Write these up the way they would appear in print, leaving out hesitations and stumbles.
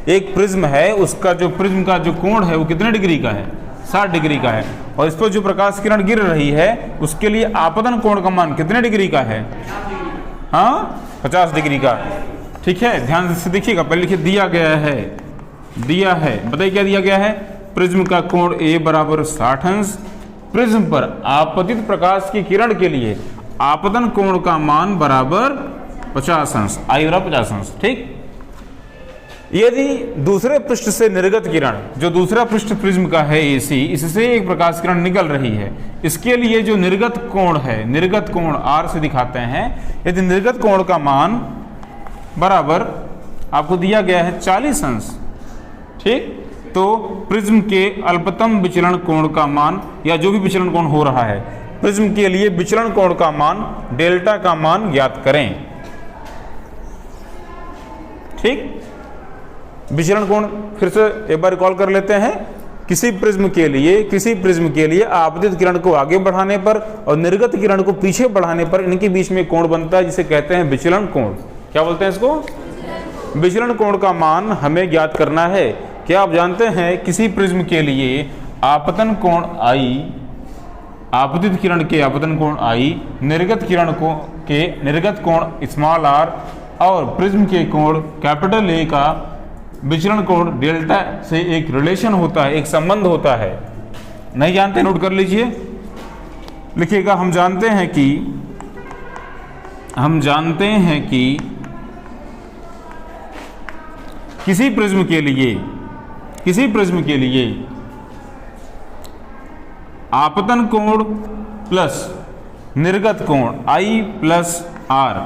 एक प्रिज्म है, उसका जो प्रिज्म का जो कोण है वो कितने डिग्री का है? 60 डिग्री का है। और इस पर जो प्रकाश किरण गिर रही है उसके लिए आपतन कोण का मान कितने डिग्री का है? हाँ, 50 डिग्री का। ठीक है, ध्यान से देखिएगा। पहले लिखिए दिया गया है, बताइए क्या दिया गया है? प्रिज्म का कोण A बराबर 60 अंश, प्रिज्म पर आपतित प्रकाश की किरण के लिए आपतन कोण का मान बराबर 50 अंश, I बराबर 50 अंश। ठीक, यदि दूसरे पृष्ठ से निर्गत किरण, जो दूसरा पृष्ठ प्रिज्म का है AC, इससे एक प्रकाश किरण निकल रही है, इसके लिए जो निर्गत कोण है, निर्गत कोण R से दिखाते हैं, यदि निर्गत कोण का मान बराबर आपको दिया गया है 40 अंश, ठीक, तो प्रिज्म के अल्पतम विचलन कोण का मान, या जो भी विचलन कोण हो रहा है प्रिज्म के लिए, विचलन कोण का मान, डेल्टा का मान ज्ञात करें। ठीक, विचलन कोण फिर से एक बार रिकॉल कर लेते हैं। किसी प्रिज्म के लिए आपतित किरण को आगे बढ़ाने पर और निर्गत किरण को पीछे बढ़ाने पर इनके बीच में कोण बनता है, जिसे कहते हैं विचलन कोण। क्या बोलते हैं इसको? विचलन कोण का मान हमें ज्ञात करना है। क्या आप जानते हैं किसी प्रिज्म के लिए आपतन कोण I, आपतित किरण के आपतन कोण I, निर्गत किरण को के निर्गत कोण स्मॉल r और प्रिज्म के कोण कैपिटल A का विचलन कोण डेल्टा से एक रिलेशन होता है, एक संबंध होता है। नहीं जानते? नोट कर लीजिए, लिखिएगा। हम जानते हैं कि किसी प्रिज्म के लिए आपतन कोण प्लस निर्गत कोण I प्लस R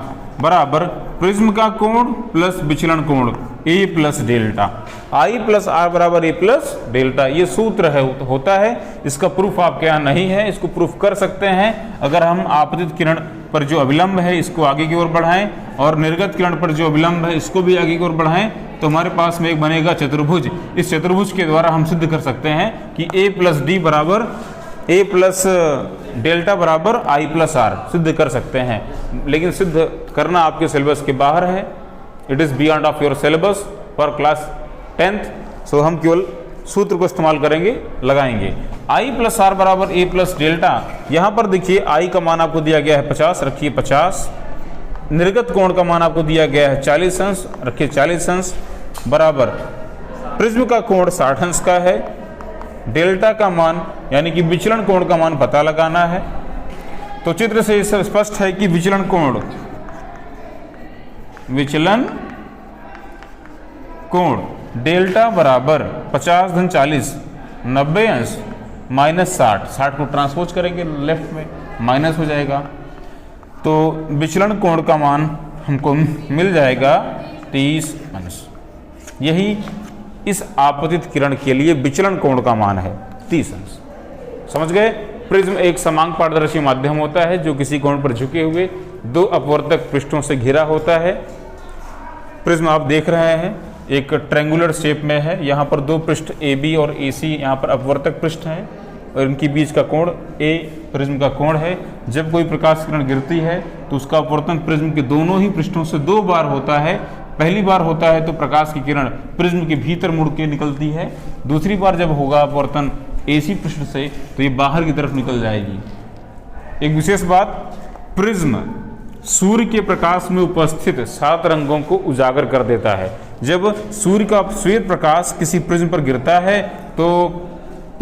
बराबर प्रिज्म का कोण प्लस विचलन कोण A plus delta. I plus R बराबर A प्लस डेल्टा, ये सूत्र होता है। इसका प्रूफ आपके यहाँ नहीं है, इसको प्रूफ कर सकते हैं अगर हम आपतित किरण पर जो अविलंब है इसको आगे की ओर बढ़ाएं और निर्गत किरण पर जो अविलंब है इसको भी आगे की ओर बढ़ाएं, तो हमारे पास में एक बनेगा चतुर्भुज। इस चतुर्भुज के द्वारा हम सिद्ध कर सकते हैं कि A प्लस D बराबर A प्लस डेल्टा बराबर I प्लस R, सिद्ध कर सकते हैं। लेकिन सिद्ध करना आपके सिलेबस के बाहर है, it is beyond of your syllabus for class 10th। सो हम केवल सूत्र को इस्तेमाल करेंगे, लगाएंगे। I प्लस R बराबर A प्लस डेल्टा। यहाँ पर देखिए I का मान आपको दिया गया है 50, रखिए 50। निर्गत कोण का मान आपको दिया गया है 40 अंश, रखिए 40 अंश, बराबर प्रिज्म का कोण 60 अंश का है। डेल्टा का मान यानी कि विचलन कोण का मान पता लगाना है। तो चित्र से इससे स्पष्ट है कि विचलन कोण डेल्टा बराबर 50 धन 40, 90 अंश माइनस 60 को ट्रांसपोज करेंगे लेफ्ट में, माइनस हो जाएगा। तो विचलन कोण का मान हमको मिल जाएगा 30 अंश। यही इस आपतित किरण के लिए विचलन कोण का मान है 30 अंश। समझ गए? प्रिज्म एक समांग पारदर्शी माध्यम होता है जो किसी कोण पर झुके हुए दो अपवर्तक पृष्ठों से घिरा होता है। प्रिज्म आप देख रहे हैं एक ट्रायंगुलर शेप में है। यहाँ पर दो पृष्ठ AB और AC यहाँ पर अपवर्तक पृष्ठ हैं और इनके बीच का कोण A प्रिज्म का कोण है। जब कोई प्रकाश किरण गिरती है तो उसका अपवर्तन प्रिज्म के दोनों ही पृष्ठों से 2 बार होता है। पहली बार होता है तो प्रकाश की किरण प्रिज्म के भीतर मुड़ के निकलती है। दूसरी बार जब होगा अपवर्तन AC पृष्ठ से तो ये बाहर की तरफ निकल जाएगी। एक विशेष बात, प्रिज्म सूर्य के प्रकाश में उपस्थित 7 रंगों को उजागर कर देता है। जब सूर्य का श्वेत प्रकाश किसी प्रिज्म पर गिरता है तो